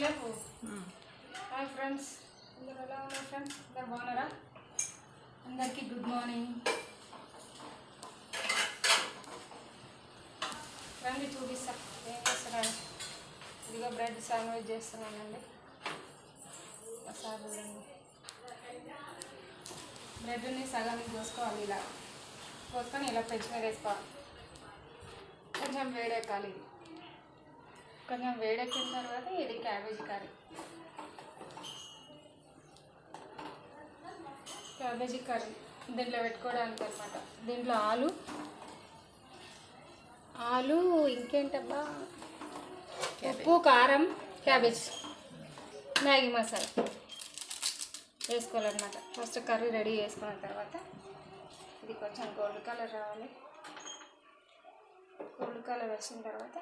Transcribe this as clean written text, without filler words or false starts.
లేపు. Hi friends, అందరు ఎలా ఉన్నారు ఫ్రెండ్స్? అందరు బాగున్నారా? అందరికీ గుడ్ మార్నింగ్. రండి చూపిస్తా ఏం చేస్తున్నాను. ఇదిగో బ్రెడ్ శాండ్విచ్ చేస్తున్నానండి. ఒకసారి చూడండి. బ్రెడ్ని సగానికి కోసుకోవాలి. ఇలా కోసుకొని ఇలా ఫ్రిడ్జ్ మీద వేసుకోవాలి. కొంచెం వేడెక్కాలి. కొంచెం వేడెక్కిన తర్వాత ఇది క్యాబేజీ కర్రీ. క్యాబేజీ కర్రీ దీంట్లో పెట్టుకోవడానికి అనమాట. దీంట్లో ఆలు ఇంకేంటబ్బా, ఉప్పు, కారం, క్యాబేజ్, మ్యాగీ మసాలా వేసుకోవాలన్నమాట. ఫస్ట్ కర్రీ రెడీ చేసుకున్న తర్వాత ఇది కొంచెం గోల్డ్ కలర్ రావాలి. గోల్డ్ కలర్ వచ్చిన తర్వాత